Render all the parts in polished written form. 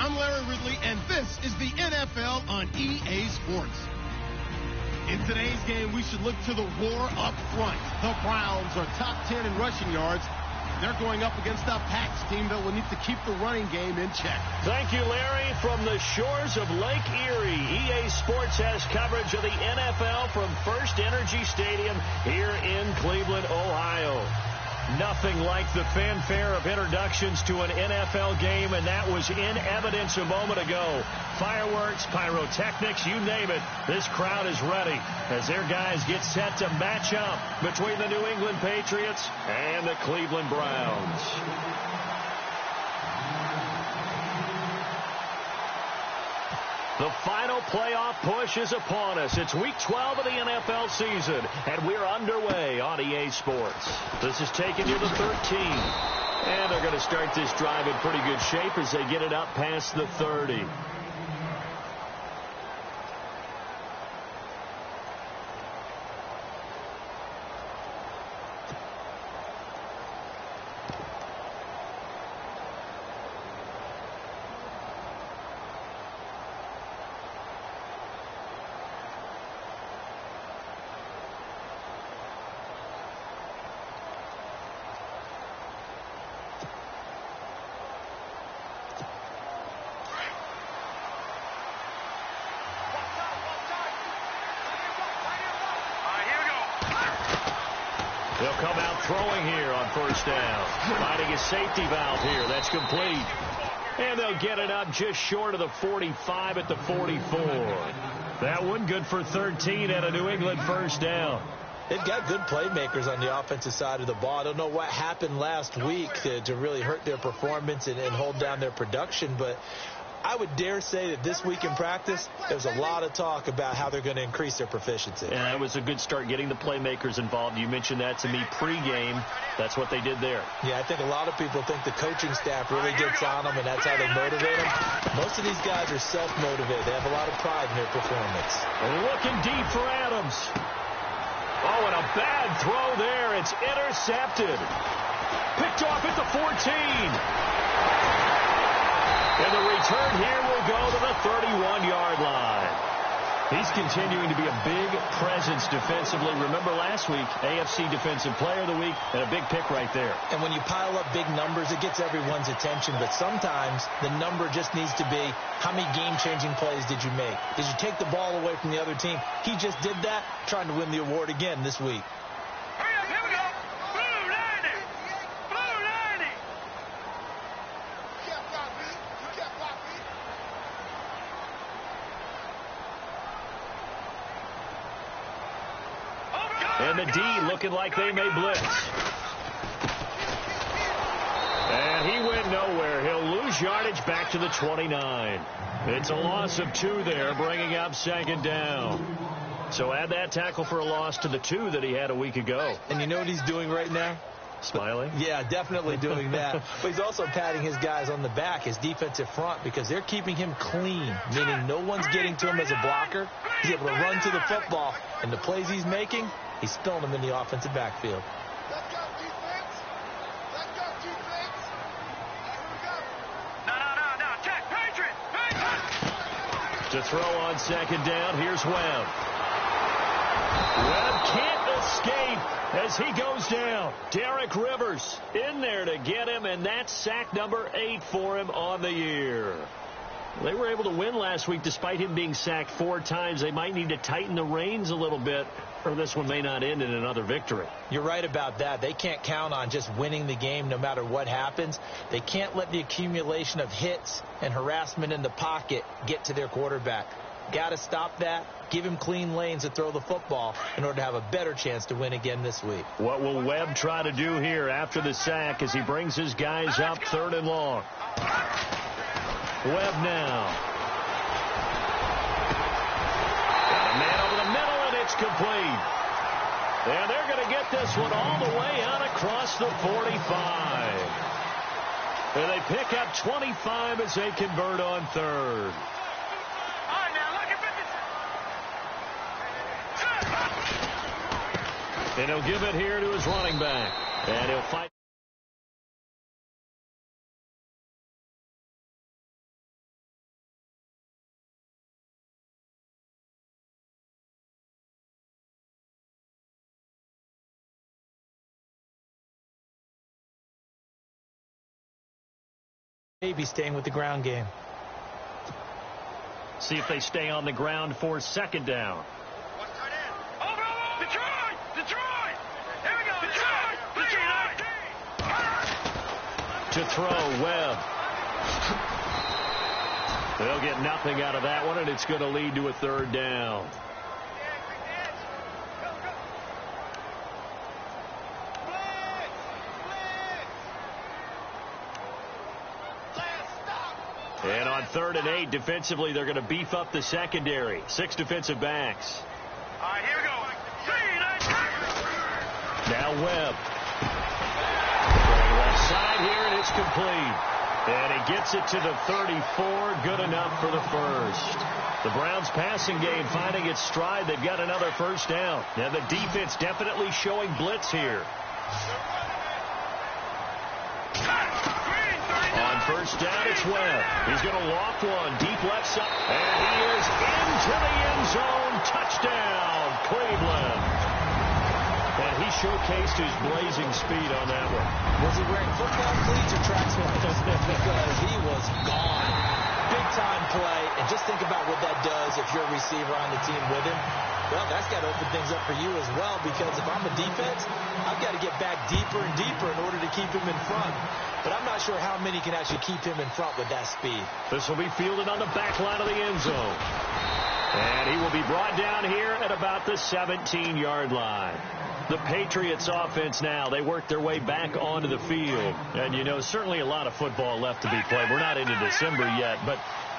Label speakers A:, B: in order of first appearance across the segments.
A: I'm Larry Ridley, and this is the NFL on EA Sports. In today's game, we should look to the war up front. The Browns are top 10 in rushing yards. They're going up against a Pats team that will need to keep the running game in check.
B: Thank you, Larry. From the shores of Lake Erie, EA Sports has coverage of the NFL from First Energy Stadium here in Cleveland, Ohio. Nothing like the fanfare of introductions to an NFL game, and that was in evidence a moment ago. Fireworks, pyrotechnics, you name it. This crowd is ready as their guys get set to match up between the New England Patriots and the Cleveland Browns. The final playoff push is upon us. It's Week 12 of the NFL season, and we're underway on EA Sports. This is taking you to 13. And they're going to start this drive in pretty good shape as they get it up past the 30. They'll come out throwing here on first down. Finding a safety valve here. That's complete. And they'll get it up just short of the 45 at the 44. That one good for 13 at a New England first down.
C: They've got good playmakers on the offensive side of the ball. I don't know what happened last week to really hurt their performance and hold down their production, but I would dare say that this week in practice, there's a lot of talk about how they're going to increase their proficiency.
B: And that was a good start getting the playmakers involved. You mentioned that to me pregame. That's what they did there.
C: Yeah, I think a lot of people think the coaching staff really gets on them, and that's how they motivate them. Most of these guys are self-motivated. They have a lot of pride in their performance.
B: Looking deep for Adams. Oh, and a bad throw there. It's intercepted. Picked off at the 14. And the return here will go to the 31-yard line. He's continuing to be a big presence defensively. Remember last week, AFC Defensive Player of the Week, and a big pick right there.
C: And when you pile up big numbers, it gets everyone's attention. But sometimes the number just needs to be, how many game-changing plays did you make? Did you take the ball away from the other team? He just did that, trying to win the award again this week.
B: And the D looking like they may blitz. And he went nowhere. He'll lose yardage back to the 29. It's a loss of 2 there, bringing up second down. So add that tackle for a loss to the 2 that he had a week ago.
C: And you know what he's doing right now?
B: Smiling?
C: Yeah, definitely doing that. But he's also patting his guys on the back, his defensive front, because they're keeping him clean, meaning no one's getting to him as a blocker. He's able to run to the football, and the plays he's making, he's spilling them in the offensive backfield.
D: Let's go, defense. Let's go, defense. Here we go. No. Check, Patriot.
B: To throw on second down, here's Webb. Webb can't escape as he goes down. Derek Rivers in there to get him, and that's sack number 8 for him on the year. They were able to win last week despite him being sacked 4 times. They might need to tighten the reins a little bit, or this one may not end in another victory.
C: You're right about that. They can't count on just winning the game no matter what happens. They can't let the accumulation of hits and harassment in the pocket get to their quarterback. Got to stop that. Give him clean lanes to throw the football in order to have a better chance to win again this week.
B: What will Webb try to do here after the sack as he brings his guys up 3rd and long? Webb now. Got a man over the middle, and it's complete. And they're going to get this one all the way out across the 45. And they pick up 25 as they convert on 3rd. And he'll give it here to his running back. And he'll fight.
C: Maybe staying with the ground game.
B: See if they stay on the ground for second down.
D: Detroit! Here we go! Detroit!
B: To throw, Webb. They'll get nothing out of that one, and it's going to lead to a third down. And on 3rd and 8, defensively, they're going to beef up the secondary. 6 defensive backs.
D: All right, here we go.
B: Now Webb. Going left side here, and it's complete. And he gets it to the 34. Good enough for the first. The Browns passing game finding its stride. They've got another first down. And the defense definitely showing blitz here. On first down, it's Webb. He's going to loft one deep left side. And he is into the end zone. Touchdown, Cleveland. And he showcased his blazing speed on that one.
C: Was he wearing football cleats or track slides? Because he was gone. Big-time play. And just think about what that does if you're a receiver on the team with him. Well, that's got to open things up for you as well, because if I'm a defense, I've got to get back deeper and deeper in order to keep him in front. But I'm not sure how many can actually keep him in front with that speed.
B: This will be fielded on the back line of the end zone. And he will be brought down here at about the 17-yard line. The Patriots offense now, they work their way back onto the field. And, you know, certainly a lot of football left to be played. We're not into December yet, but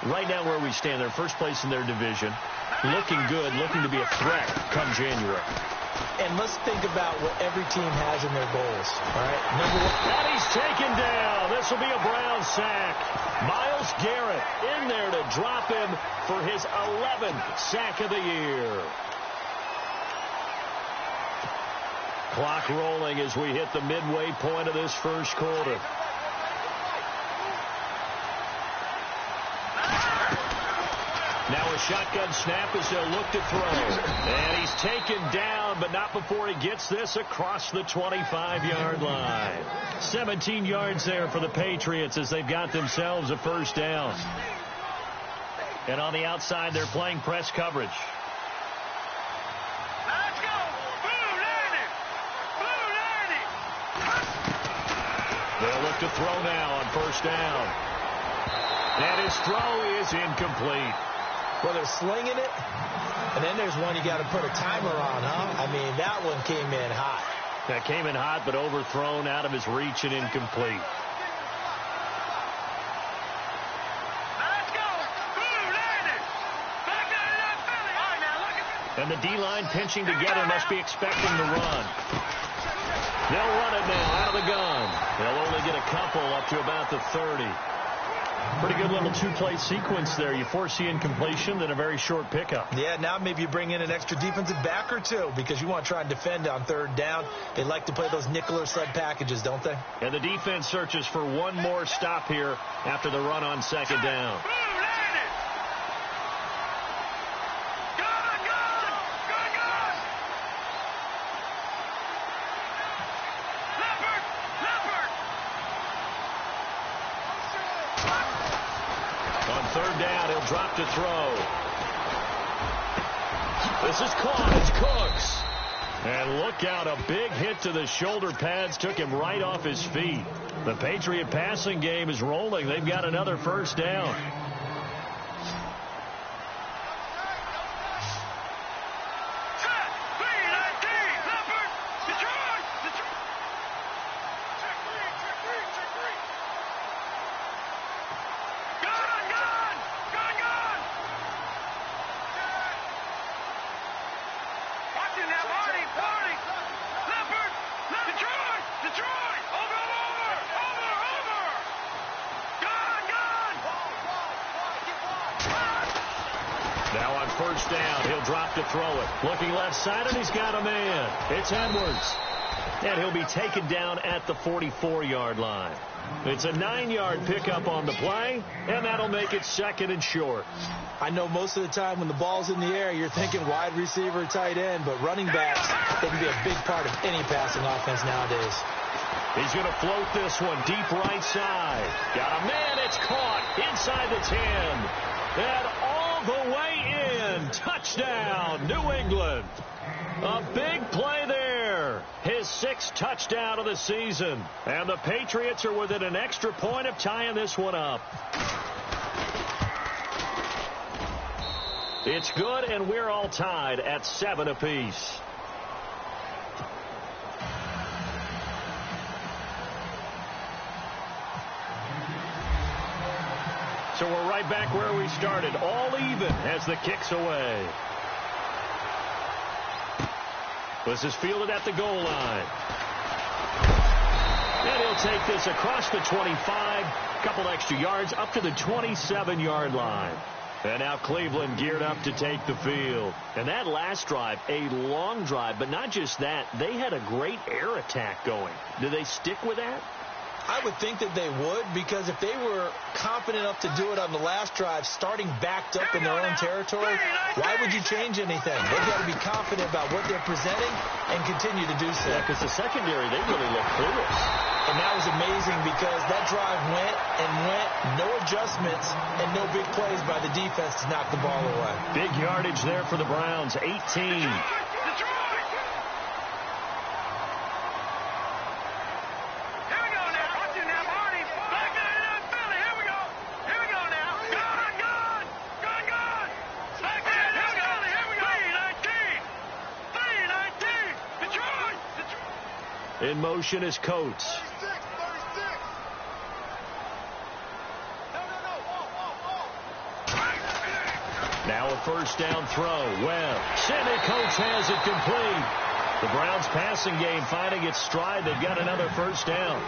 B: right now where we stand, they're first place in their division. Looking good, looking to be a threat come January.
C: And let's think about what every team has in their goals. All right, number one.
B: And he's taken down. This will be a Brown sack. Myles Garrett in there to drop him for his 11th sack of the year. Clock rolling as we hit the midway point of this first quarter. Now a shotgun snap as they'll look to throw. And he's taken down, but not before he gets this across the 25-yard line. 17 yards there for the Patriots as they've got themselves a first down. And on the outside, they're playing press coverage.
D: Let's go! Blue landing!
B: They'll look to throw now on first down. And his throw is incomplete.
C: Well, they're slinging it, and then there's one you got to put a timer on, huh? I mean, that one came in hot.
B: That came in hot, but overthrown out of his reach and incomplete.
D: Let's go! Blue landing! Back down to that Philly! All right, now look at...
B: And the D-line pinching together must be expecting the run. They'll run it now out of the gun. They'll only get a couple up to about the 30. Pretty good little two-play sequence there. You force the incompletion, then a very short pickup.
C: Yeah, now maybe you bring in an extra defensive back or two because you want to try and defend on third down. They like to play those nickel or sled packages, don't they?
B: And the defense searches for one more stop here after the run on second down. Third down, he'll drop to throw. This is caught. It's Cooks. And look out, a big hit to the shoulder pads took him right off his feet. The Patriot passing game is rolling. They've got another first down. Now on first down, he'll drop to throw it. Looking left side, and he's got a man. It's Edwards. And he'll be taken down at the 44-yard line. It's a 9-yard pickup on the play, and that'll make it second and short.
C: I know most of the time when the ball's in the air, you're thinking wide receiver, tight end, but running backs, they can be a big part of any passing offense nowadays.
B: He's going to float this one deep right side. Got a man. It's caught inside the 10. And all the way in. Touchdown, New England. A big play there. His 6th touchdown of the season. And the Patriots are within an extra point of tying this one up. It's good, and we're all tied at 7 apiece. So we're right back where we started, all even as the kick's away. This is fielded at the goal line. And he'll take this across the 25, couple extra yards up to the 27-yard line. And now Cleveland geared up to take the field. And that last drive, a long drive, but not just that, they had a great air attack going. Do they stick with that?
C: I would think that they would, because if they were confident enough to do it on the last drive, starting backed up in their own territory, why would you change anything? They've got to be confident about what they're presenting and continue to do so.
B: Yeah, because the secondary, they really look clueless.
C: And that was amazing because that drive went and went, no adjustments, and no big plays by the defense to knock the ball away.
B: Big yardage there for the Browns, 18. In motion is Coates. Now a first down throw. Webb. Sammy Coates has it complete. The Browns passing game finding its stride. They've got another first down.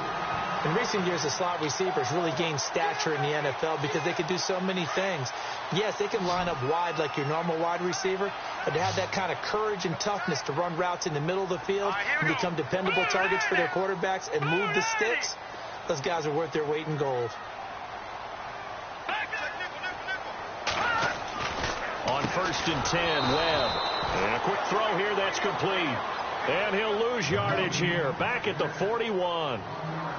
C: In recent years, the slot receivers really gained stature in the NFL because they could do so many things. Yes, they can line up wide like your normal wide receiver, but to have that kind of courage and toughness to run routes in the middle of the field and become dependable targets for their quarterbacks and move the sticks, those guys are worth their weight in gold.
B: On 1st and 10, Webb. And a quick throw here, that's complete. And he'll lose yardage here, back at the 41.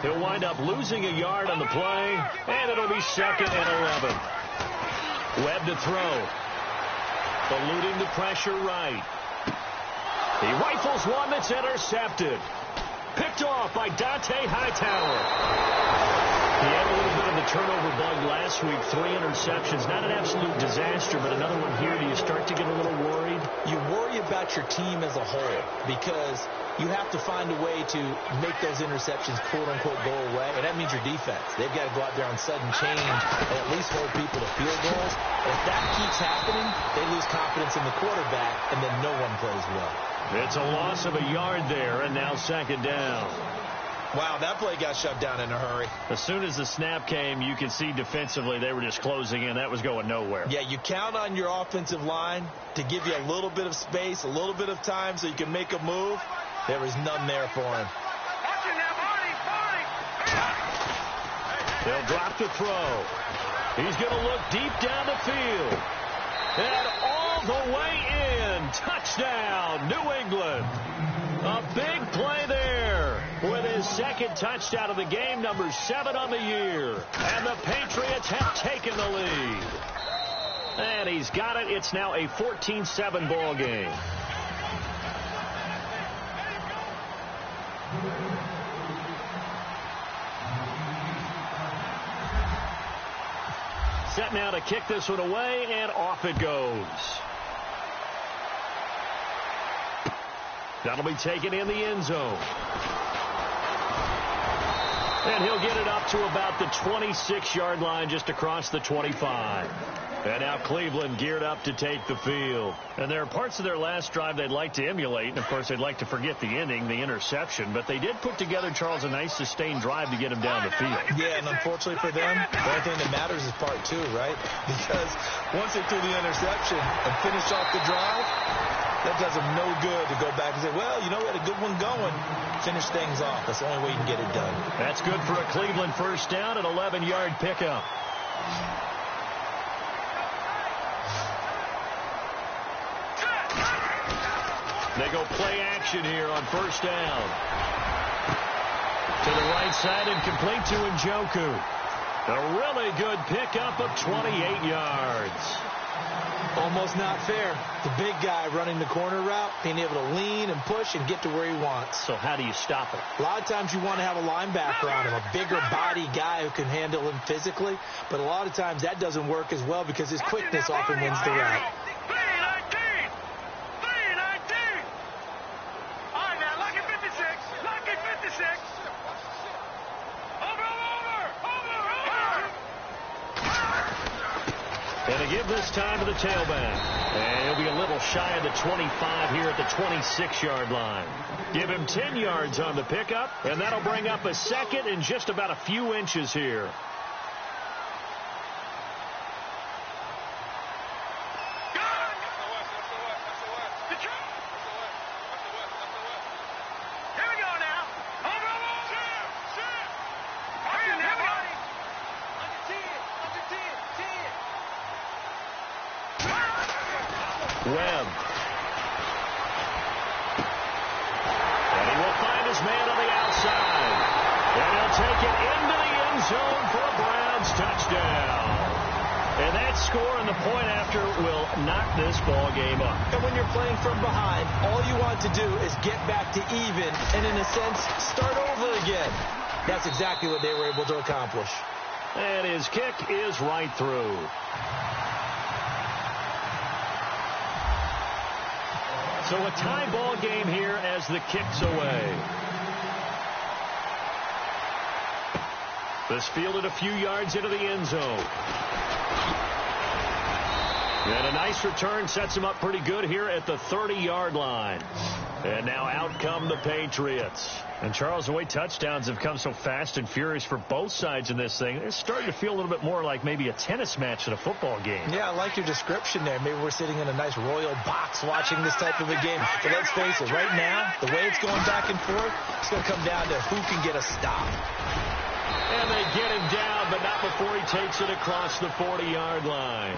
B: He'll wind up losing a yard on the play, and it'll be 2nd and 11. Webb to throw. Eluding the pressure right. He rifles one that's intercepted. Picked off by Dante Hightower. He had a little bit of the turnover bug last week. 3 interceptions. Not an absolute disaster, but another one here. Do you start to get a little worried?
C: You worry about your team as a whole because you have to find a way to make those interceptions, quote-unquote, go away, and that means your defense. They've got to go out there on sudden change and at least hold people to field goals. If that keeps happening, they lose confidence in the quarterback, and then no one plays well.
B: It's a loss of a yard there, and now 2nd down.
C: Wow, that play got shut down in a hurry.
B: As soon as the snap came, you could see defensively they were just closing in. That was going nowhere.
C: Yeah, you count on your offensive line to give you a little bit of space, a little bit of time so you can make a move. There was none there for him.
B: They'll drop the throw. He's going to look deep down the field. And all the way in. Touchdown, New England. A big play there with his 2nd touchdown of the game, number 7 on the year. And the Patriots have taken the lead. And he's got it. It's now a 14-7 ball game. Set now to kick this one away, and off it goes. That'll be taken in the end zone. And he'll get it up to about the 26-yard line, just across the 25. And now Cleveland geared up to take the field. And there are parts of their last drive they'd like to emulate. And, of course, they'd like to forget the inning, the interception. But they did put together, Charles, a nice sustained drive to get him down the field.
C: Yeah, and unfortunately for them, the only thing that matters is part 2, right? Because once they threw the interception and finished off the drive, that does them no good to go back and say, well, you know, we had a good one going. Finish things off. That's the only way you can get it done.
B: That's good for a Cleveland first down, an 11-yard pickup. They go play action here on first down. outside and complete to Njoku. A really good pickup of 28 yards.
C: Almost not fair. The big guy running the corner route, being able to lean and push and get to where he wants.
B: So how do you stop it?
C: A lot of times you want to have a linebacker on him, a bigger body guy who can handle him physically. But a lot of times that doesn't work as well because his quickness often wins the route.
B: And to give this time to the tailback. And he'll be a little shy of the 25 here at the 26-yard line. Give him 10 yards on the pickup, and that'll bring up a second in just about a few inches here. Webb. And he will find his man on the outside. And he'll take it into the end zone for a Browns touchdown. And that score and the point after will knock this ball game up.
C: And when you're playing from behind, all you want to do is get back to even and, in a sense, start over again. That's exactly what they were able to accomplish.
B: And his kick is right through. So a tie ball game here as the kick's away. This fielded a few yards into the end zone. And a nice return sets him up pretty good here at the 30-yard line. And now out come the Patriots. And, Charles, the way touchdowns have come so fast and furious for both sides in this thing, it's starting to feel a little bit more like maybe a tennis match than a football game.
C: Yeah, I like your description there. Maybe we're sitting in a nice royal box watching this type of a game. But let's face it, right now, the way it's going back and forth, it's going to come down to who can get a stop.
B: And they get him down, but not before he takes it across the 40-yard line.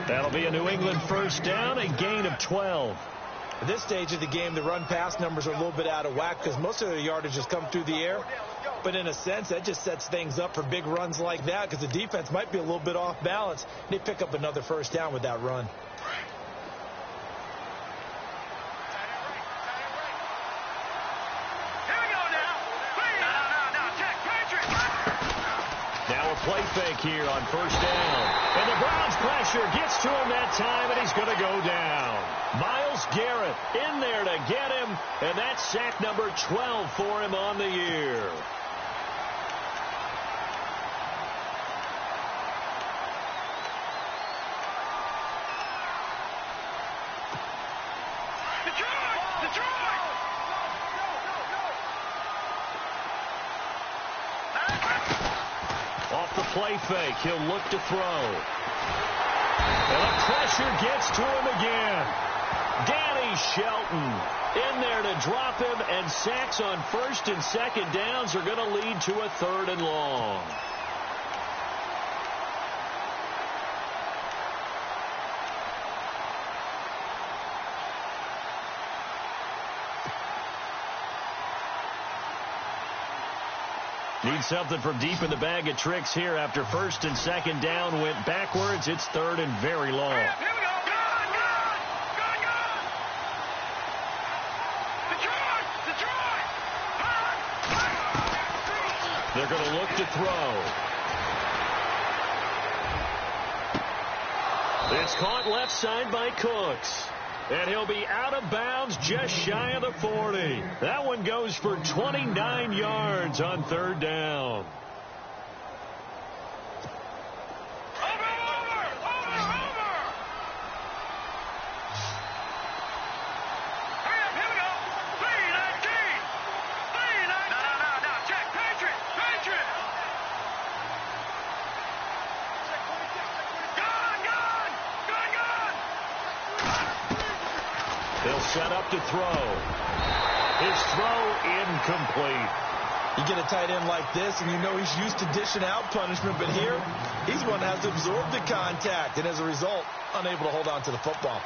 B: That'll be a New England first down, a gain of 12.
C: At this stage of the game, the run-pass numbers are a little bit out of whack because most of the yardage has come through the air. But in a sense, that just sets things up for big runs like that because the defense might be a little bit off balance. They pick up another first down with that run.
B: Now a play fake here on first down. And the Browns pressure gets to him that time, and he's going to go down. Myles Garrett in there to get him, and that's sack number 12 for him on the year. Off the play fake, he'll look to throw. And the pressure gets to him again. Danny Shelton in there to drop him, and sacks on first and second downs are going to lead to a third and long. Need something from deep in the bag of tricks here after first and second down went backwards. It's third and very long.
D: Here we go.
B: They're going to look to throw. It's caught left side by Cooks. And he'll be out of bounds just shy of the 40. That one goes for 29 yards on third down. They'll set up to throw. His throw incomplete.
C: You get a tight end like this, and you know he's used to dishing out punishment, but here, he's one that has absorbed the contact, and as a result, unable to hold on to the football.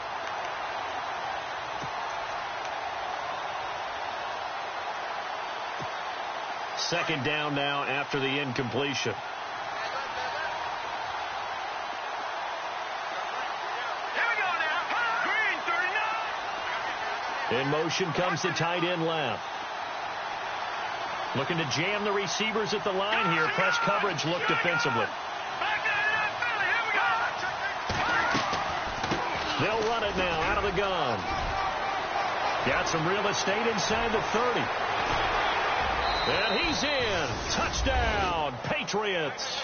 B: second down now after the incompletion. In motion comes the tight end left. Looking to jam the receivers at the line here. Press coverage look defensively. They'll run it now out of the gun. Got some real estate inside the 30. And he's in. Touchdown, Patriots.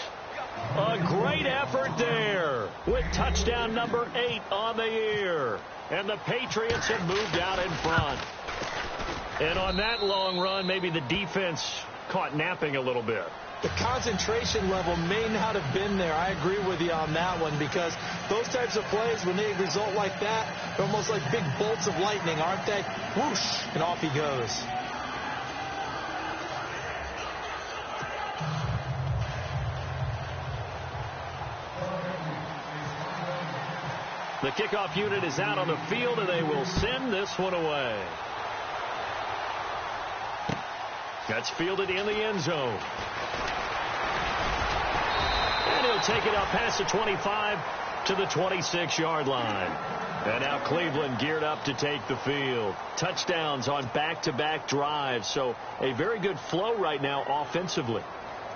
B: A great effort there with touchdown number 8 on the year. And the Patriots have moved out in front. And on that long run, maybe the defense caught napping a little bit.
C: The concentration level may not have been there. I agree with you on that one, because those types of plays, when they result like that, they're almost like big bolts of lightning, aren't they? Whoosh, and off he goes.
B: The kickoff unit is out on the field, and they will send this one away. That's fielded in the end zone. And he'll take it up past the 25 to the 26-yard line. And now Cleveland geared up to take the field. Touchdowns on back-to-back drives, so a very good flow right now offensively.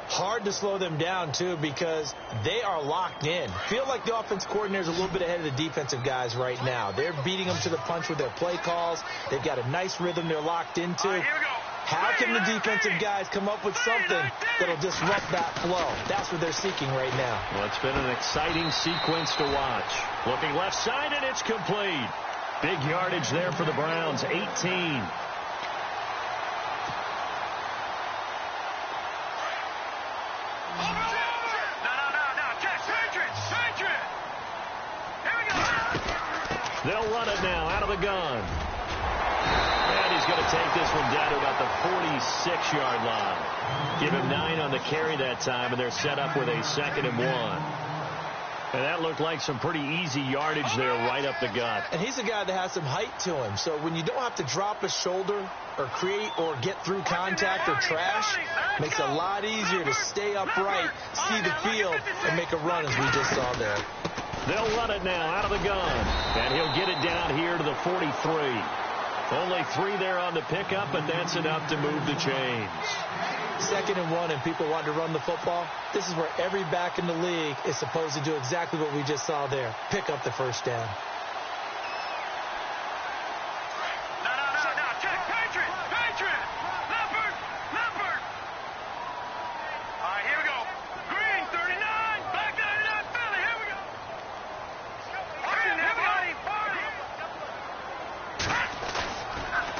C: Hard to slow them down, too, because they are locked in. Feel like the offense coordinator is a little bit ahead of the defensive guys right now. They're beating them to the punch with their play calls. They've got a nice rhythm they're locked into. How can the defensive guys come up with something that'll disrupt that flow? That's what they're seeking right now.
B: Well, it's been an exciting sequence to watch. Looking left side, and it's complete. Big yardage there for the Browns, 18. They'll run it now out of the gun. And he's going to take this one down to about the 46-yard line. Give him 9 on the carry that time, and they're set up with a 2nd and 1. And that looked like some pretty easy yardage there right up the gut.
C: And he's a guy that has some height to him. So when you don't have to drop a shoulder or create or get through contact or trash, makes it a lot easier to stay upright, see the field, and make a run as we just saw there.
B: They'll run it now out of the gun. And he'll get it down here to the 43. Only 3 there on the pickup, but that's enough to move the chains.
C: 2nd and 1, and people want to run the football. This is where every back in the league is supposed to do exactly what we just saw there. Pick up the first down.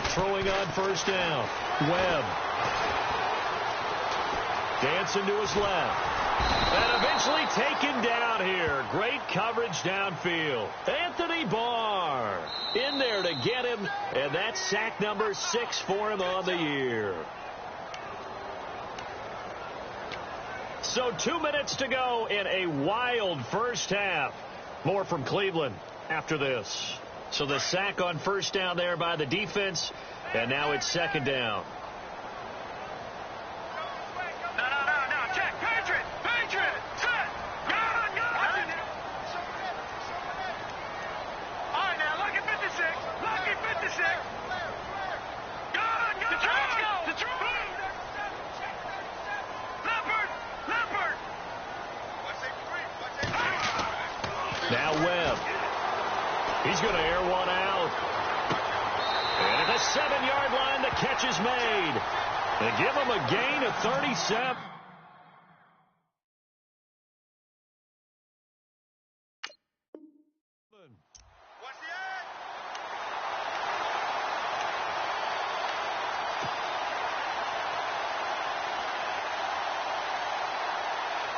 B: Throwing on first down. Webb. Dancing to his left. And eventually taken down here. Great coverage downfield. Anthony Barr in there to get him. And that's sack number 6 for him on the year. So 2 minutes to go in a wild first half. More from Cleveland after this. So the sack on first down there by the defense. And now it's 2nd down. Now Webb. He's going to air one out. And at the 7-yard line, the catch is made. They give him a gain of 37.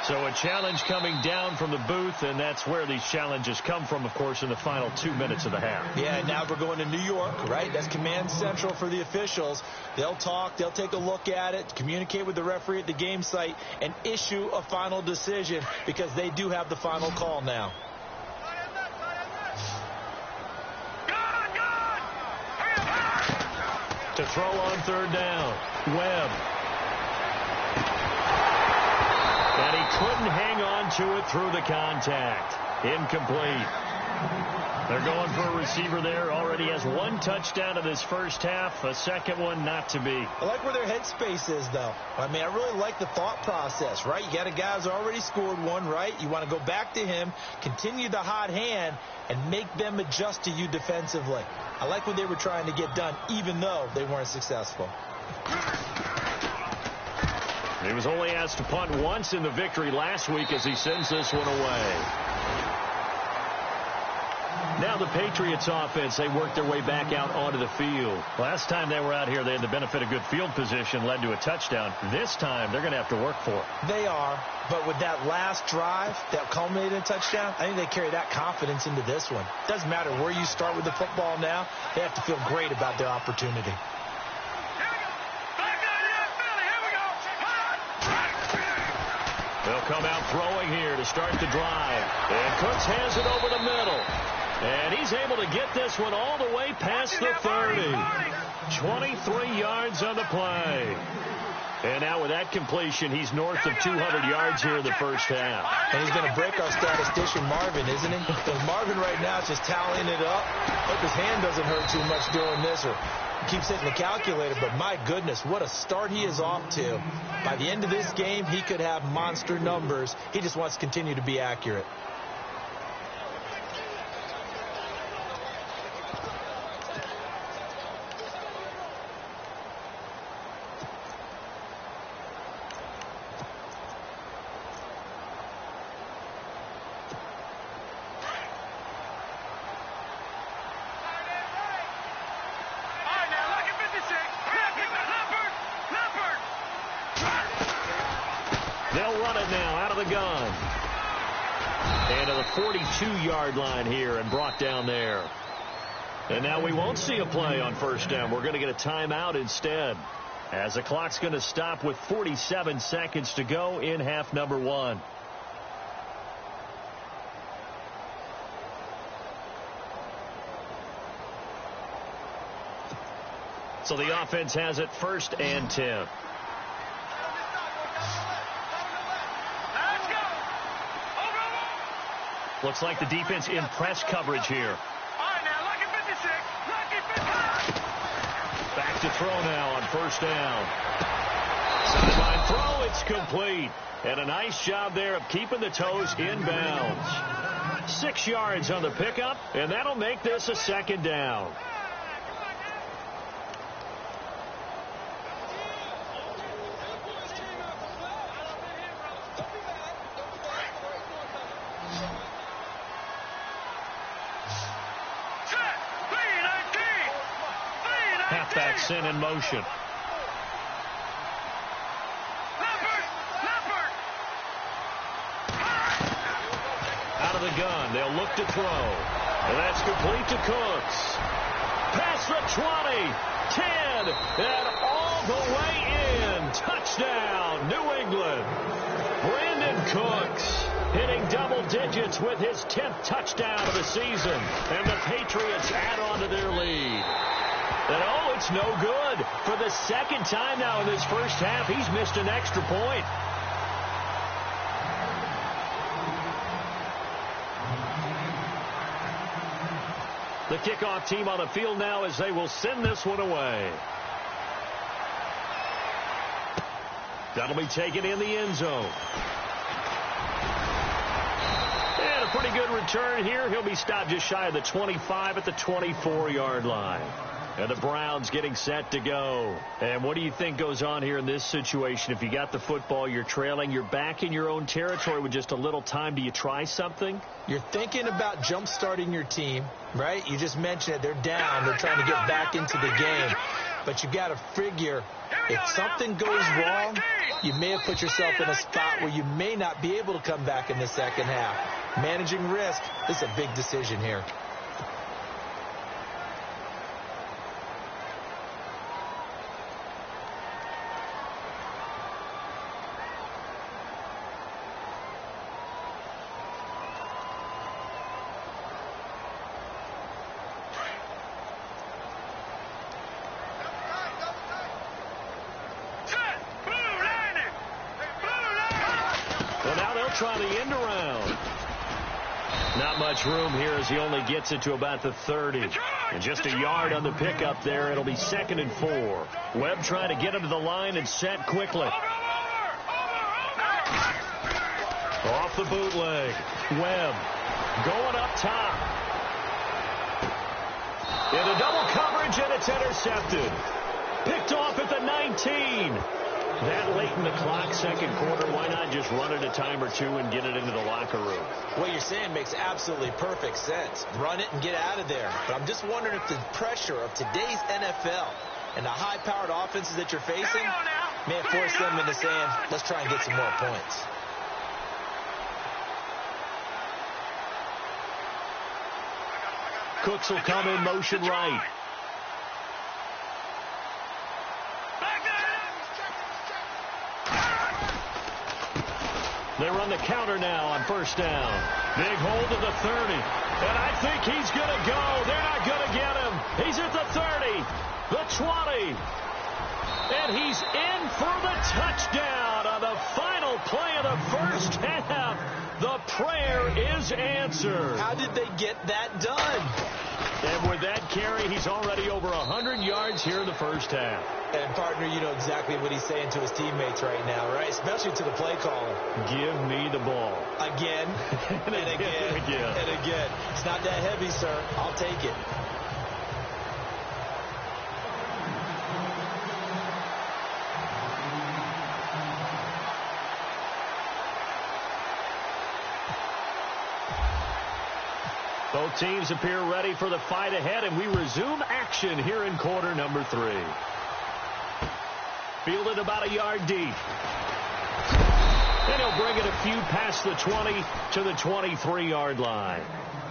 B: So a challenge coming down from the booth, and that's where these challenges come from, of course, in the final 2 minutes of the half.
C: Yeah, now we're going to New York, right? That's command central for the officials. They'll talk, they'll take a look at it, communicate with the referee at the game site, and issue a final decision because they do have the final call now. To throw on 3rd down, Webb.
B: into it through the contact. Incomplete. They're going for a receiver there. Already has one touchdown in this first half. A second one not to be.
C: I like where their headspace is, though. I mean, I really like the thought process, right? You got a guy who's already scored one, right? You want to go back to him, continue the hot hand, and make them adjust to you defensively. I like what they were trying to get done, even though they weren't successful.
B: He was only asked to punt once in the victory last week as he sends this one away. Now the Patriots offense, they worked their way back out onto the field. Last time they were out here, they had the benefit of good field position, led to a touchdown. This time, they're going to have to work for it.
C: They are, but with that last drive that culminated in a touchdown, I think they carry that confidence into this one. Doesn't matter where you start with the football now, they have to feel great about their opportunity.
B: They'll come out throwing here to start the drive. And Cooks has it over the middle. And he's able to get this one all the way past the 30. 23 yards on the play. And now with that completion, he's north of 200 yards here in the first half.
C: And he's going to break our statistician Marvin, isn't he? Because Marvin right now is just tallying it up. Hope his hand doesn't hurt too much doing this, or keeps hitting the calculator. But my goodness, what a start he is off to. By the end of this game, he could have monster numbers. He just wants to continue to be accurate.
B: They'll run it now out of the gun. And to the 42-yard line here and brought down there. And now we won't see a play on first down. We're going to get a timeout instead, as the clock's going to stop with 47 seconds to go in half number one. So the offense has it first and 10. Looks like the defense in press coverage here. Back to throw now on first down. Sideline throw, it's complete. And a nice job there of keeping the toes in bounds. 6 yards on the pickup, and that'll make this a second down. Halfback sent in motion. Out of the gun. They'll look to throw. And that's complete to Cooks. Past the 20, 10, and all the way in. Touchdown, New England. Brandon Cooks hitting double digits with his 10th touchdown of the season. And the Patriots add on to their lead. And oh, it's no good. For the second time now in this first half, he's missed an extra point. The kickoff team on the field now as they will send this one away. That'll be taken in the end zone. And a pretty good return here. He'll be stopped just shy of the 25 at the 24-yard line. And the Browns getting set to go. And what do you think goes on here in this situation? If you got the football, you're trailing, you're back in your own territory with just a little time. Do you try something?
C: You're thinking about jump-starting your team, right? You just mentioned it. They're down. They're trying to get back into the game. But you got to figure, if something goes wrong, you may have put yourself in a spot where you may not be able to come back in the second half. Managing risk, this is a big decision here.
B: They'll try the end around. Not much room here as he only gets it to about the 30. And just a yard on the pickup there. It'll be 2nd and 4. Webb trying to get him to the line and set quickly. Off the bootleg. Webb going up top. Into double coverage, and it's intercepted. Picked off at the 19. That late in the clock, second quarter, why not just run it a time or two and get it into the locker room?
C: What you're saying makes absolutely perfect sense. Run it and get out of there. But I'm just wondering if the pressure of today's NFL and the high-powered offenses that you're facing may have forced them into saying, let's try and get some more points.
B: Cooks will come in motion right. They run the counter now on first down. Big hold to the 30. And I think he's going to go. They're not going to get him. He's at the 30, the 20. And he's in for the touchdown on the final play of the first half. The prayer is answered.
C: How did they get that done?
B: And with that carry, he's already over 100 yards here in the first half.
C: And, partner, you know exactly what he's saying to his teammates right now, right? Especially to the play caller.
B: Give me the ball.
C: Again, and again, and again. It's not that heavy, sir. I'll take it.
B: Both teams appear ready for the fight ahead, and we resume action here in quarter number 3. Fielded about a yard deep. And he'll bring it a few past the 20 to the 23-yard line.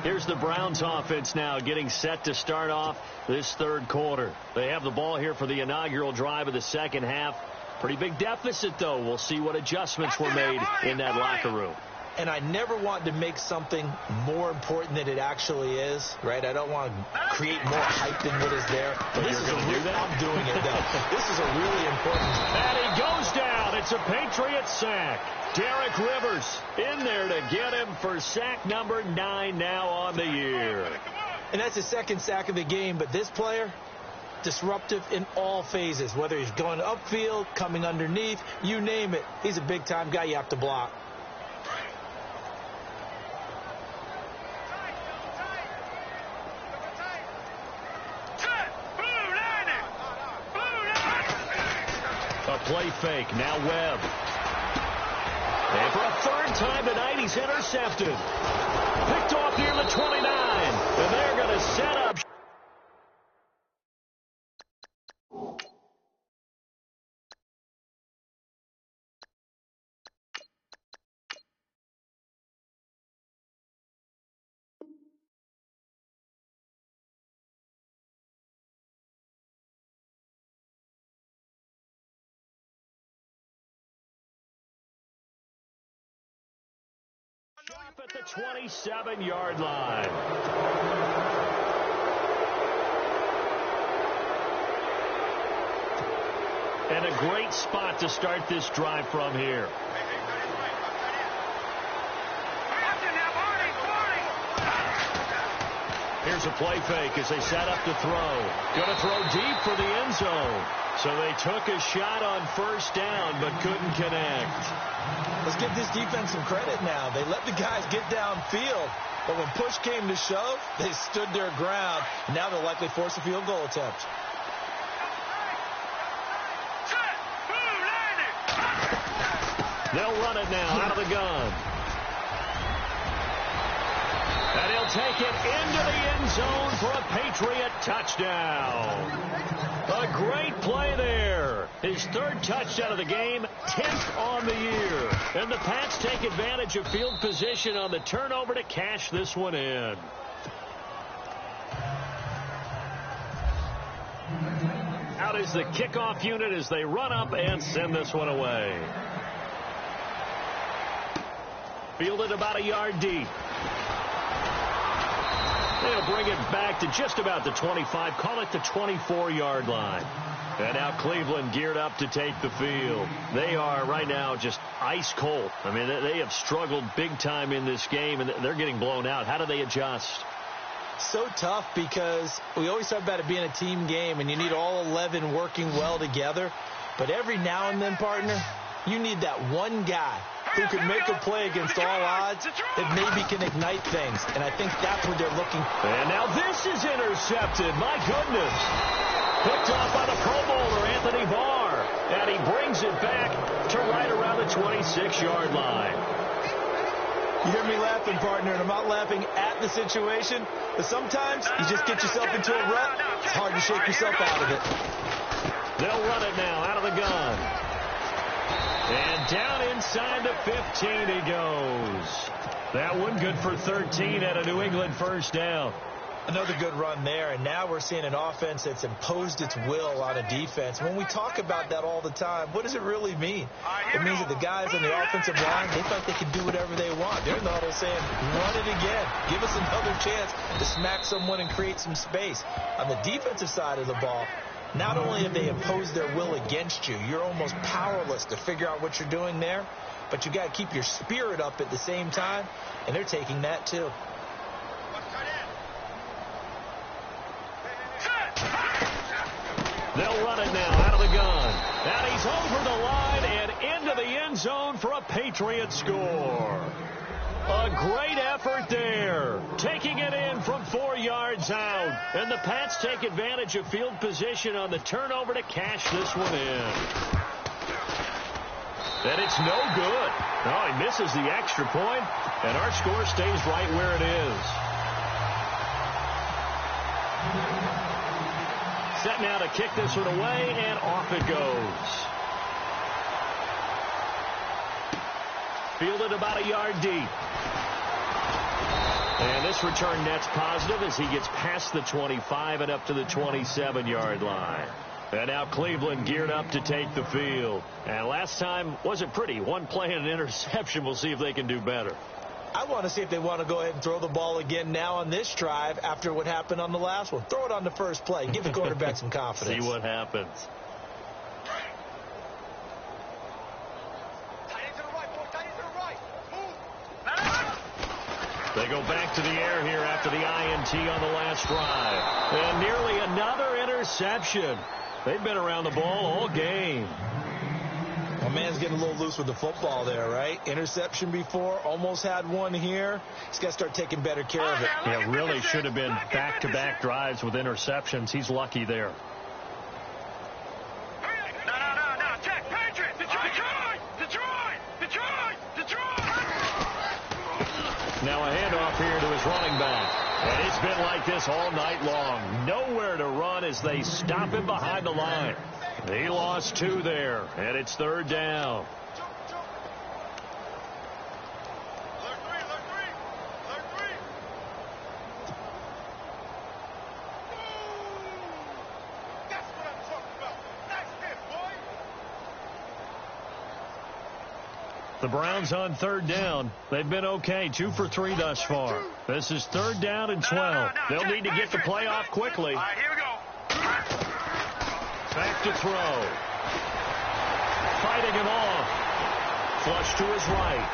B: Here's the Browns offense now getting set to start off this third quarter. They have the ball here for the inaugural drive of the second half. Pretty big deficit, though. We'll see what adjustments were made in that locker room.
C: And I never want to make something more important than it actually is, right? I don't want to create more hype than what is there. But this is I'm doing it, though. This is a really important.
B: And he goes down. It's a Patriot sack. Derek Rivers in there to get him for sack number 9 now on the year.
C: And that's the second sack of the game, but this player, disruptive in all phases, whether he's going upfield, coming underneath, you name it. He's a big-time guy you have to block.
B: Play fake. Now Webb. And for a third time tonight, he's intercepted. Picked off near the 29. And they're going to set up. Up at the 27-yard line. And a great spot to start this drive from here. Here's a play fake as they set up to throw. Going to throw deep for the end zone. So they took a shot on first down but couldn't connect.
C: Let's give this defense some credit now. They let the guys get downfield, but when push came to shove, they stood their ground. Now they'll likely force a field goal attempt.
B: They'll run it now out of the gun. And he'll take it into the end zone for a Patriot touchdown. A great play there. His third touchdown of the game, 10th on the year. And the Pats take advantage of field position on the turnover to cash this one in. Out is the kickoff unit as they run up and send this one away. Fielded about a yard deep. They'll bring it back to just about the 25, call it the 24-yard line. And now Cleveland geared up to take the field. They are right now just ice cold. I mean, they have struggled big time in this game, and they're getting blown out. How do they adjust?
C: So tough, because we always talk about it being a team game, and you need all 11 working well together. But every now and then, partner, you need that one guy who can make a play against all odds that maybe can ignite things. And I think that's what they're looking for.
B: And now this is intercepted. My goodness. Picked off by the Pro Bowler, Anthony Barr. And he brings it back to right around the 26-yard line.
C: You hear me laughing, partner, and I'm not laughing at the situation. But sometimes you just get yourself into a rut. It's hard to shake yourself out of it.
B: They'll run it now out of the gun. And down inside the 15 he goes. That one good for 13 at a New England first down.
C: Another good run there, and now we're seeing an offense that's imposed its will on a defense. When we talk about that all the time, what does it really mean? It means that the guys on the offensive line, they thought they could do whatever they want. They're in the huddle saying, run it again. Give us another chance to smack someone and create some space. On the defensive side of the ball, not only have they imposed their will against you, you're almost powerless to figure out what you're doing there, but you got to keep your spirit up at the same time, and they're taking that too.
B: They'll run it now out of the gun. And he's over the line and into the end zone for a Patriot score. A great effort there. Taking it in from 4 yards out. And the Pats take advantage of field position on the turnover to cash this one in. And it's no good. Oh, he misses the extra point, and our score stays right where it is. Set now to kick this one away, and off it goes. Fielded about a yard deep. And this return net's positive as he gets past the 25 and up to the 27-yard line. And now Cleveland geared up to take the field. And last time wasn't pretty. One play and an interception. We'll see if they can do better.
C: I want to see if they want to go ahead and throw the ball again now on this drive after what happened on the last one. Throw it on the first play. Give the quarterback some confidence.
B: See what happens. They go back to the air here after the INT on the last drive. And nearly another interception. They've been around the ball all game.
C: My man's getting a little loose with the football there, right? Interception before, almost had one here. He's got to start taking better care of it.
B: Yeah, really should have been back-to-back drives with interceptions. He's lucky there.
D: No, check, Patriot, Detroit.
B: Now a handoff here to his running back. And it's been like this all night long. Nowhere to run as they stop him behind the line. He lost 2 there, and it's 3rd down. The Browns on 3rd down. They've been okay, 2 for 3 thus far. This is 3rd down and 12. They'll need to get the play off quickly.
D: All right, here we go.
B: Back to throw. Fighting him off. Flush to his right.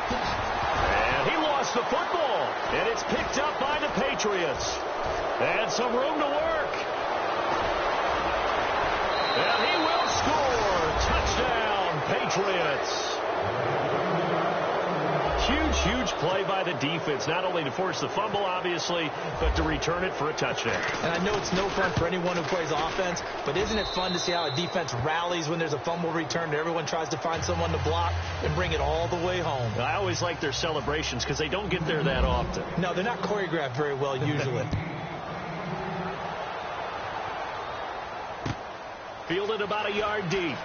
B: And he lost the football. And it's picked up by the Patriots. And some room to work. And he will score. Touchdown, Patriots. Huge play by the defense, not only to force the fumble, obviously, but to return it for a touchdown.
C: And I know it's no fun for anyone who plays offense, but isn't it fun to see how a defense rallies when there's a fumble return and everyone tries to find someone to block and bring it all the way home?
B: I always like their celebrations because they don't get there that often.
C: No, they're not choreographed very well usually.
B: Fielded about a yard deep.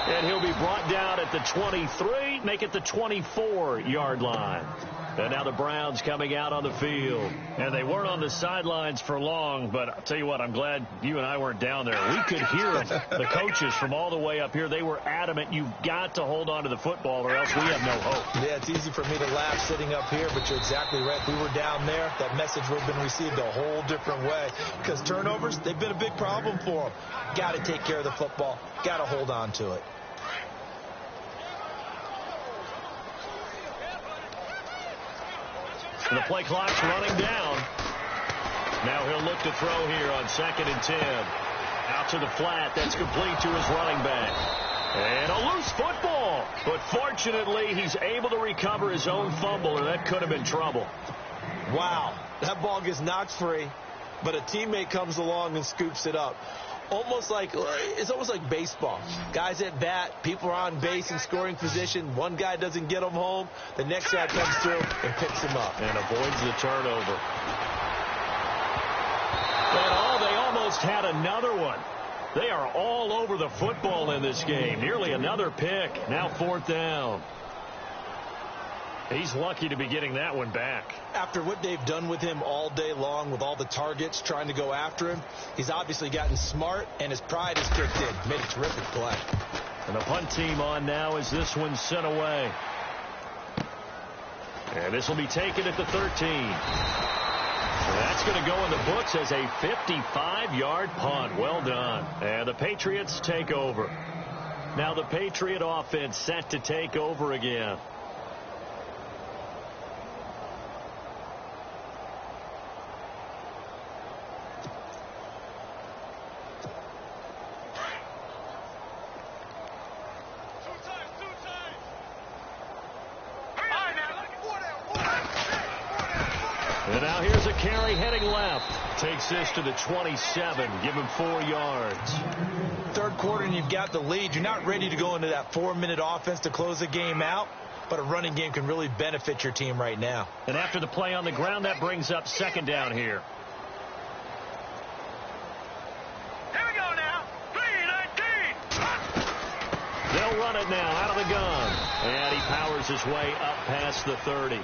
B: And he'll be brought down at the 23, make it the 24-yard line. And now the Browns coming out on the field.
E: And they weren't on the sidelines for long, but I'll tell you what, I'm glad you and I weren't down there. We could hear them, the coaches from all the way up here. They were adamant, you've got to hold on to the football or else we have no hope.
C: Yeah, it's easy for me to laugh sitting up here, but you're exactly right. If we were down there, that message would have been received a whole different way. Because turnovers, they've been a big problem for them. Got to take care of the football. Got to hold on to it.
B: And the play clock's running down. Now he'll look to throw here on 2nd and 10. Out to the flat. That's complete to his running back. And a loose football. But fortunately, he's able to recover his own fumble, and that could have been trouble.
C: Wow. That ball gets knocked free, but a teammate comes along and scoops it up. It's almost like baseball. Guys at bat, people are on base in scoring position. One guy doesn't get him home. The next guy comes through and picks him up.
B: And avoids the turnover. And they almost had another one. They are all over the football in this game. Nearly another pick. Now 4th down.
E: He's lucky to be getting that one back.
C: After what they've done with him all day long with all the targets trying to go after him, he's obviously gotten smart, and his pride has kicked in. Made a terrific play.
B: And the punt team on now as this one's sent away. And this will be taken at the 13. So that's going to go in the books as a 55-yard punt. Well done. And the Patriots take over. Now the Patriot offense set to take over again. And now here's a carry heading left. Takes this to the 27. Give him 4 yards.
C: Third quarter and you've got the lead. You're not ready to go into that 4-minute offense to close the game out, but a running game can really benefit your team right now.
E: And after the play on the ground, that brings up 2nd down here.
D: Here we go now. 3-19.
B: They'll run it now out of the gun. And he powers his way up past the 30.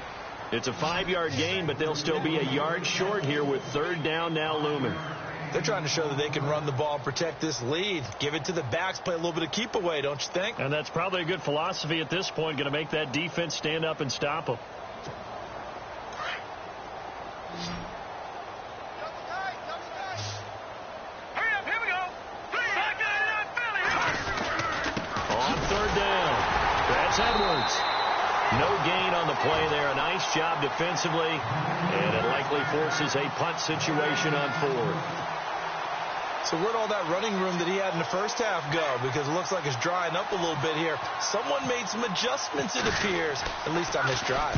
B: It's a 5-yard gain, but they'll still be a yard short here with 3rd down now looming.
C: They're trying to show that they can run the ball and protect this lead. Give it to the backs, play a little bit of keep away, don't you think?
E: And that's probably a good philosophy at this point, going to make that defense stand up and stop them.
D: Hurry up, here we go.
B: On 3rd down, that's Edwards. No gain on the play there. A nice job defensively, and it likely forces a punt situation on 4th.
C: So where'd all that running room that he had in the first half go? Because it looks like it's drying up a little bit here. Someone made some adjustments, it appears, at least on this drive.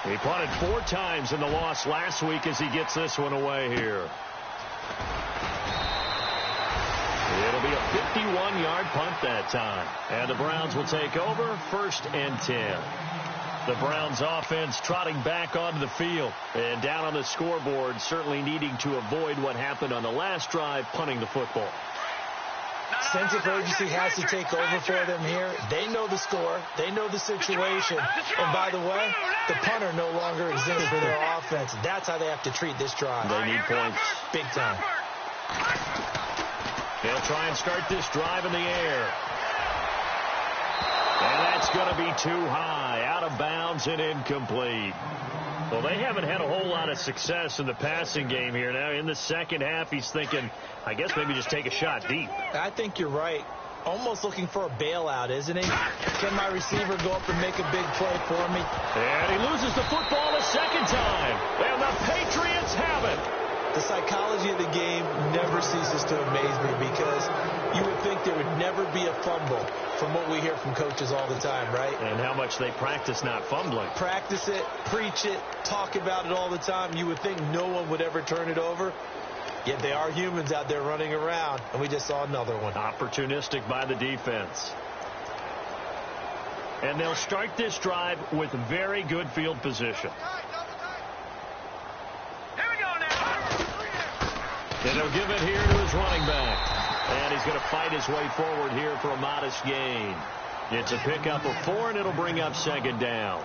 B: He punted 4 times in the loss last week as he gets this one away here. It'll be a 51-yard punt that time. And the Browns will take over 1st and 10. The Browns offense trotting back onto the field. And down on the scoreboard, certainly needing to avoid what happened on the last drive, punting the football.
C: Sense of urgency has to take over for them here. They know the score. They know the situation. And by the way, the punter no longer exists for their offense. That's how they have to treat this drive.
B: They need points.
C: Big time.
B: They'll try and start this drive in the air. And that's going to be too high, out of bounds and incomplete.
E: Well, they haven't had a whole lot of success in the passing game here. Now, in the second half, he's thinking, I guess maybe just take a shot deep.
C: I think you're right. Almost looking for a bailout, isn't he? Can my receiver go up and make a big play for me?
B: And he loses the football a second time. And the Patriots have it.
C: The psychology of the game never ceases to amaze me because you would think there would never be a fumble from what we hear from coaches all the time, right?
E: And how much they practice not fumbling.
C: Practice it, preach it, talk about it all the time. You would think no one would ever turn it over. Yet they are humans out there running around, and we just saw another one.
E: Opportunistic by the defense. And they'll start this drive with very good field position. And he'll give it here to his running back. And he's going to fight his way forward here for a modest gain. It's a pickup of 4, and it'll bring up 2nd down.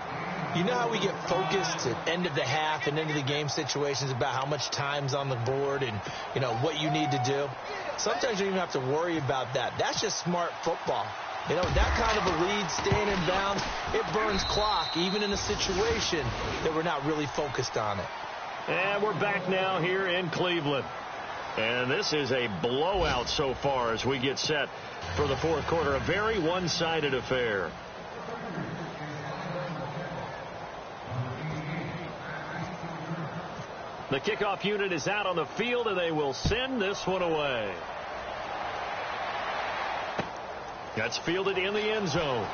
C: You know how we get focused at end of the half and into the game situations about how much time's on the board and, you know, what you need to do? Sometimes you don't even have to worry about that. That's just smart football. You know, that kind of a lead, staying in bounds, it burns clock, even in a situation that we're not really focused on it.
E: And we're back now here in Cleveland. And this is a blowout so far as we get set for the fourth quarter. A very one-sided affair. The kickoff unit is out on the field, and they will send this one away. That's fielded in the end zone.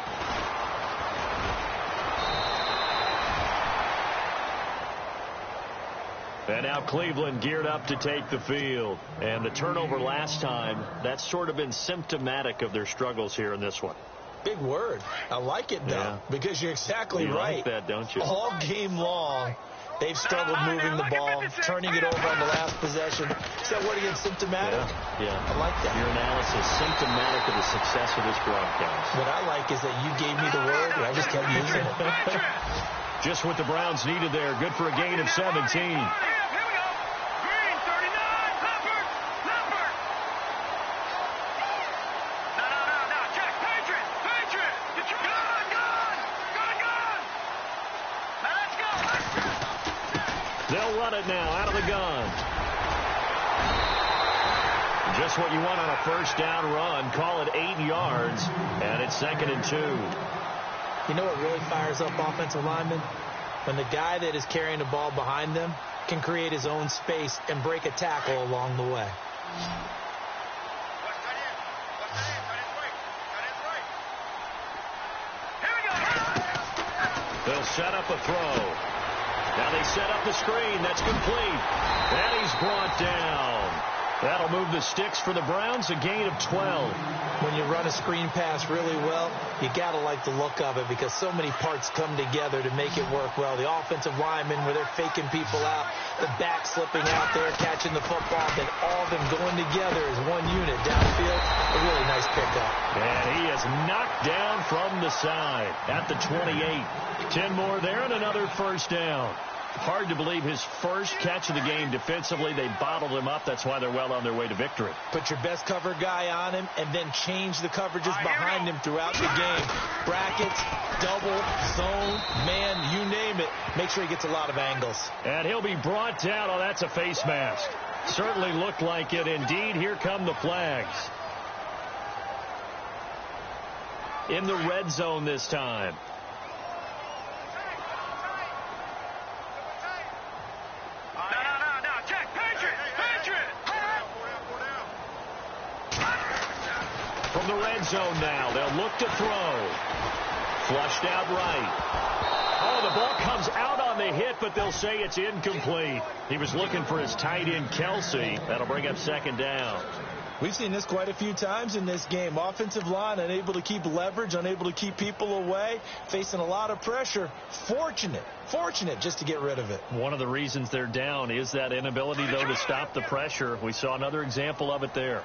E: And now Cleveland geared up to take the field. And the turnover last time, that's sort of been symptomatic of their struggles here in this one.
C: Big word. I like it, though, because you're exactly right.
E: You like that, don't you?
C: All game long, they've struggled moving the ball, turning it over on the last possession. Is that word again, symptomatic?
E: Yeah.
C: I like that.
E: Your analysis, symptomatic of the success of this broadcast.
C: What I like is that you gave me the word, and I just kept using it.
E: Just what the Browns needed there. Good for a gain of 17. They'll run it now out of the gun. Just what you want on a first down run. Call it 8 yards, and it's 2nd and 2.
C: You know what really fires up offensive linemen? When the guy that is carrying the ball behind them can create his own space and break a tackle along the way.
E: They'll set up a throw. Now they set up the screen. That's complete. And he's brought down. That'll move the sticks for the Browns, a gain of 12.
C: When you run a screen pass really well, you got to like the look of it because so many parts come together to make it work well. The offensive linemen, where they're faking people out, the back slipping out there, catching the football, then all of them going together as one unit downfield. A really nice pickup.
E: And he is knocked down from the side at the 28. 10 more there and another first down. Hard to believe his first catch of the game defensively. They bottled him up. That's why they're well on their way to victory.
C: Put your best cover guy on him and then change the coverages behind him throughout the game. Brackets, double, zone, man, you name it. Make sure he gets a lot of angles.
E: And he'll be brought down. Oh, that's a face mask. Certainly looked like it. Indeed, here come the flags. In the red zone this time. From the red zone now, they'll look to throw. Flushed out right. Oh, the ball comes out on the hit, but they'll say it's incomplete. He was looking for his tight end, Kelsey. That'll bring up 2nd down.
C: We've seen this quite a few times in this game. Offensive line unable to keep leverage, unable to keep people away, facing a lot of pressure. Fortunate just to get rid of it.
E: One of the reasons they're down is that inability, though, to stop the pressure. We saw another example of it there.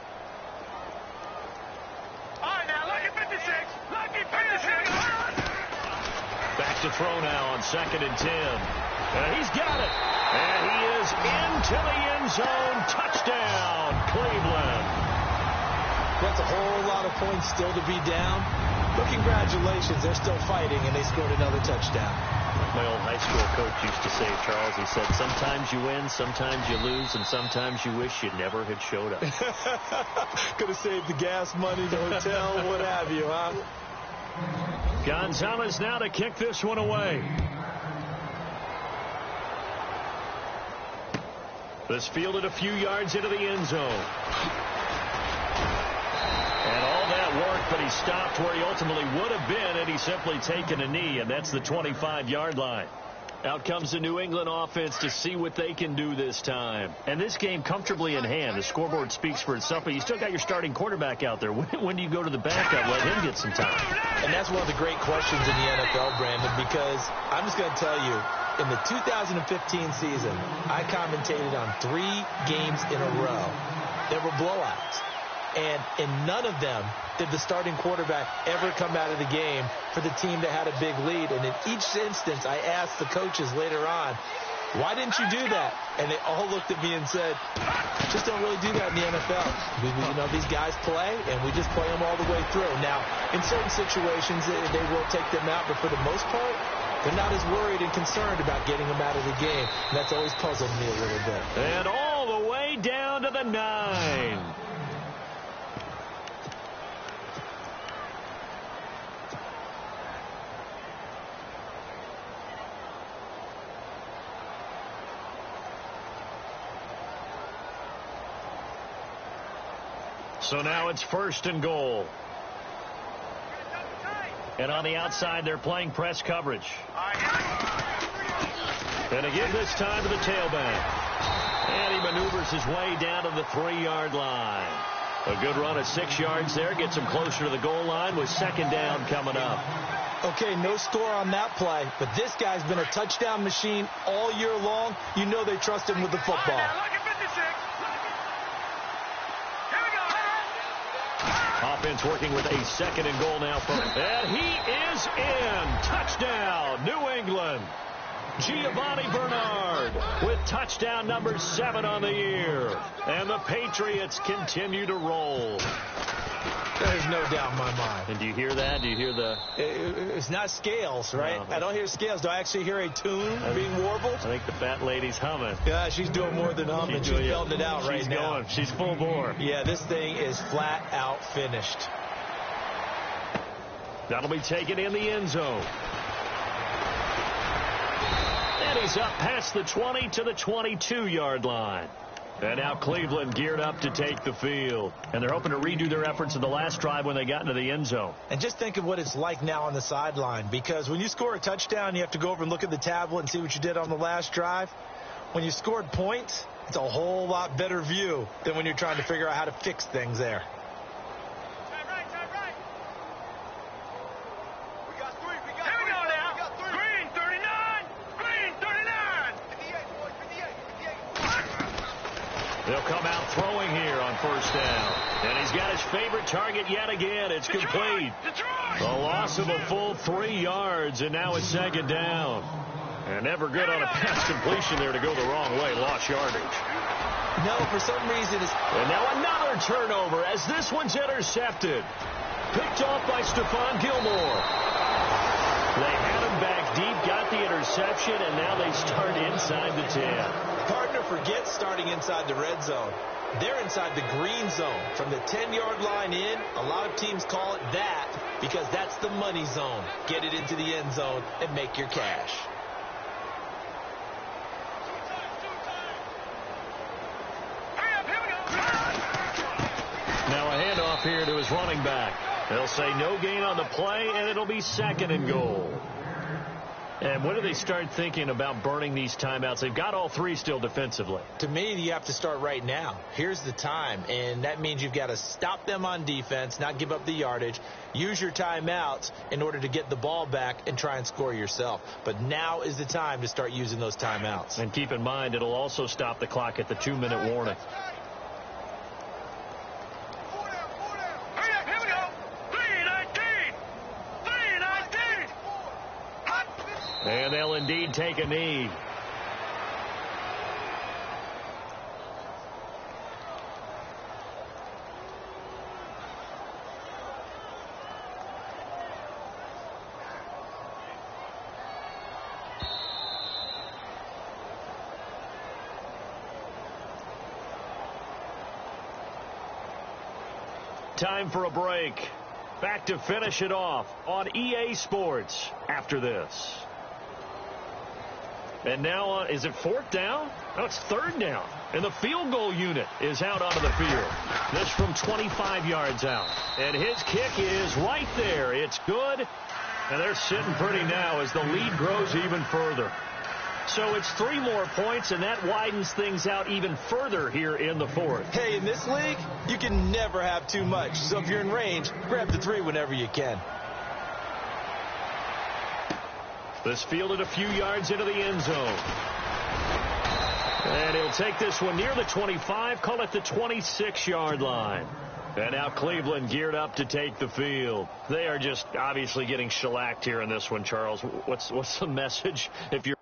E: Back to throw now on 2nd and 10. And he's got it. And he is into the end zone. Touchdown, Cleveland.
C: That's a whole lot of points still to be down. But congratulations, they're still fighting, and they scored another touchdown.
E: My old high school coach used to say, Charles, he said, sometimes you win, sometimes you lose, and sometimes you wish you never had showed up.
C: Could have saved the gas money, the hotel, what have you, huh?
E: Gonzalez now to kick this one away. This fielded a few yards into the end zone. And all that work, but he stopped where he ultimately would have been had he simply taken a knee, and that's the 25-yard line. Out comes the New England offense to see what they can do this time. And this game comfortably in hand. The scoreboard speaks for itself, but you still got your starting quarterback out there. When do you go to the backup? Let him get some time.
C: And that's one of the great questions in the NFL, Brandon, because I'm just going to tell you, in the 2015 season, I commentated on 3 games in a row. There were blowouts. And in none of them did the starting quarterback ever come out of the game for the team that had a big lead. And in each instance, I asked the coaches later on, why didn't you do that? And they all looked at me and said, just don't really do that in the NFL. You know, these guys play, and we just play them all the way through. Now, in certain situations, they will take them out, but for the most part, they're not as worried and concerned about getting them out of the game. And that's always puzzled me a little bit.
E: And all the way down to the 9. So now it's 1st and goal. And on the outside, they're playing press coverage. And again this time to the tailback. And he maneuvers his way down to the 3-yard line. A good run at 6 yards there. Gets him closer to the goal line with 2nd down coming up.
C: Okay, no score on that play, but this guy's been a touchdown machine all year long. You know they trust him with the football.
E: Offense working with a 2nd and goal now. And he is in. Touchdown, New England. Giovanni Bernard with touchdown number 7 on the year. And the Patriots continue to roll.
C: There's no doubt in my mind.
E: And do you hear that? Do you hear the...
C: It's not scales, right? No. I don't hear scales. Do I actually hear a tune being warbled?
E: I think the fat lady's humming.
C: Yeah, she's doing more than humming. She's belting it out right now.
E: She's full bore.
C: Yeah, this thing is flat out finished.
E: That'll be taken in the end zone. And he's up past the 20 to the 22-yard line. And now Cleveland geared up to take the field. And they're hoping to redo their efforts in the last drive when they got into the end zone.
C: And just think of what it's like now on the sideline. Because when you score a touchdown, you have to go over and look at the tablet and see what you did on the last drive. When you scored points, it's a whole lot better view than when you're trying to figure out how to fix things there.
E: They'll come out throwing here on 1st down. And he's got his favorite target yet again. It's complete. A loss of a full 3 yards, and now it's 2nd down. And never good on a pass completion there to go the wrong way. Lost yardage.
C: No, for some reason it's...
E: And now another turnover as this one's intercepted. Picked off by Stephon Gilmore. They had him back deep, got the interception, and now they start inside the 10.
C: Partner forgets starting inside the red zone. They're inside the green zone. From the 10-yard line in, a lot of teams call it that because that's the money zone. Get it into the end zone and make your cash.
E: Now a handoff here to his running back. They'll say no gain on the play, and it'll be 2nd and goal. And when do they start thinking about burning these timeouts? They've got all 3 still defensively.
C: To me, you have to start right now. Here's the time, and that means you've got to stop them on defense, not give up the yardage, use your timeouts in order to get the ball back and try and score yourself. But now is the time to start using those timeouts.
E: And keep in mind, it'll also stop the clock at the 2-minute warning. And they'll indeed take a knee. Time for a break. Back to finish it off on EA Sports after this. And now, is it 4th down? No, it's 3rd down. And the field goal unit is out onto the field. This from 25 yards out. And his kick is right there. It's good. And they're sitting pretty now as the lead grows even further. So it's 3 more points, and that widens things out even further here in the 4th.
C: Hey, in this league, you can never have too much. So if you're in range, grab the 3 whenever you can.
E: This fielded a few yards into the end zone. And he'll take this one near the 25, call it the 26-yard line. And now Cleveland geared up to take the field. They are just obviously getting shellacked here in this one, Charles. What's the message if you're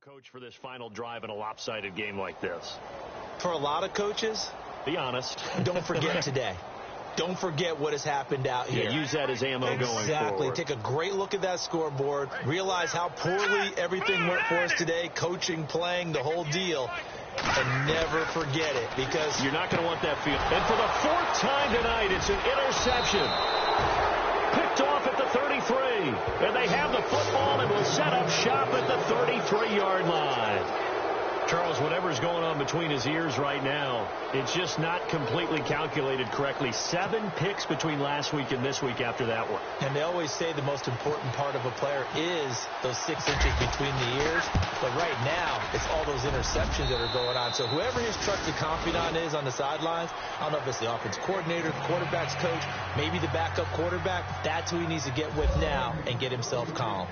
E: coach for this final drive in a lopsided game like this?
C: For a lot of coaches,
E: be honest.
C: Don't forget today. Don't forget what has happened out here.
E: Yeah, use that as ammo going forward.
C: Exactly. Take a great look at that scoreboard. Realize how poorly everything went for us today. Coaching, playing, the whole deal. And never forget it, because
E: you're not going to want that field. And for the fourth time tonight, it's an interception. Picked off at the 33. And they have the football and will set up shop at the 33-yard line. Charles, whatever's going on between his ears right now, it's just not completely calculated correctly. 7 picks between last week and this week after that one.
C: And they always say the most important part of a player is those 6 inches between the ears. But right now, it's all those interceptions that are going on. So whoever his trusted confidant is on the sidelines, I don't know if it's the offense coordinator, the quarterback's coach, maybe the backup quarterback, that's who he needs to get with now and get himself calm.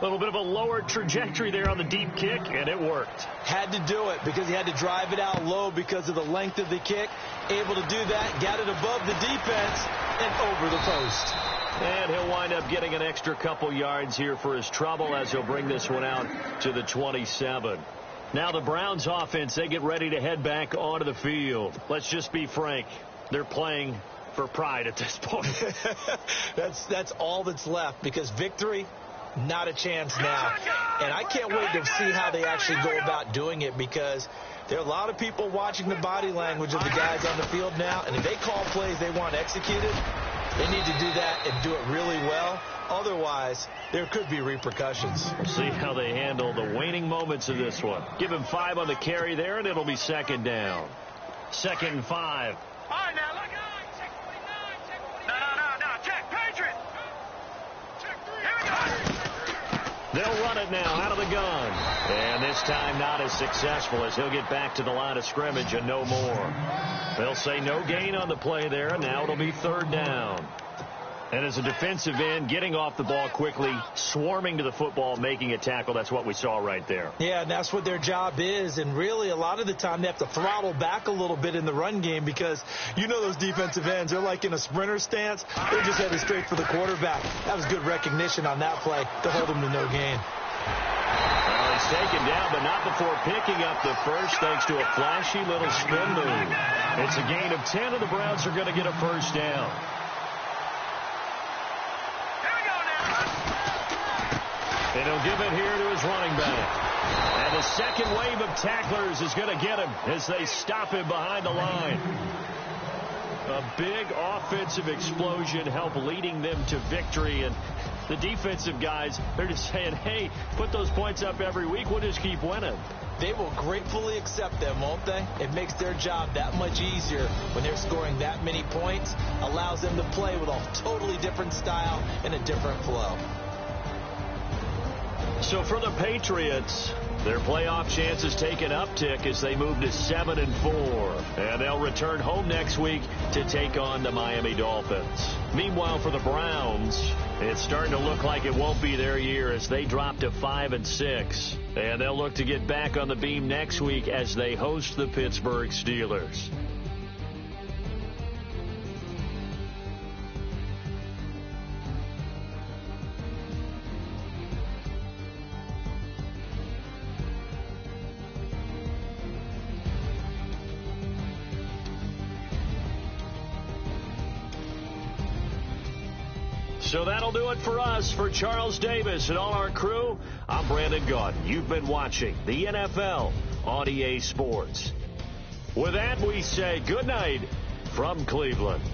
E: A little bit of a lower trajectory there on the deep kick, and it worked.
C: Had to do it because he had to drive it out low because of the length of the kick. Able to do that, got it above the defense, and over the post.
E: And he'll wind up getting an extra couple yards here for his trouble as he'll bring this one out to the 27. Now the Browns offense, they get ready to head back onto the field. Let's just be frank. They're playing for pride at this point.
C: That's all that's left, because victory, not a chance now. And I can't wait to see how they actually go about doing it, because there are a lot of people watching the body language of the guys on the field now. And if they call plays they want executed, they need to do that and do it really well. Otherwise, there could be repercussions.
E: We'll see how they handle the waning moments of this one. Give him 5 on the carry there, and it'll be second down. 2nd and 5.
D: All right, now, look at check 49, check 49. No, check, Patriot. Check 3. Here we go.
E: They'll run it now out of the gun. And this time not as successful, as he'll get back to the line of scrimmage and no more. They'll say no gain on the play there, and now it'll be 3rd down. And as a defensive end, getting off the ball quickly, swarming to the football, making a tackle, that's what we saw right there.
C: Yeah, and that's what their job is. And really, a lot of the time, they have to throttle back a little bit in the run game, because you know those defensive ends, they're like in a sprinter stance. They're just headed straight for the quarterback. That was good recognition on that play to hold him to no gain.
E: Well, he's taken down, but not before picking up the first, thanks to a flashy little spin move. It's a gain of 10, and the Browns are going to get a first down. And he'll give it here to his running back. And the second wave of tacklers is going to get him as they stop him behind the line. A big offensive explosion helped leading them to victory. And the defensive guys, they're just saying, hey, put those points up every week. We'll just keep winning.
C: They will gratefully accept them, won't they? It makes their job that much easier when they're scoring that many points. Allows them to play with a totally different style and a different flow.
E: So for the Patriots, their playoff chances take an uptick as they move to 7-4. And they'll return home next week to take on the Miami Dolphins. Meanwhile, for the Browns, it's starting to look like it won't be their year as they drop to 5-6. And they'll look to get back on the beam next week as they host the Pittsburgh Steelers. So that'll do it for us. For Charles Davis and all our crew, I'm Brandon Gaudin. You've been watching the NFL on EA Sports. With that, we say good night from Cleveland.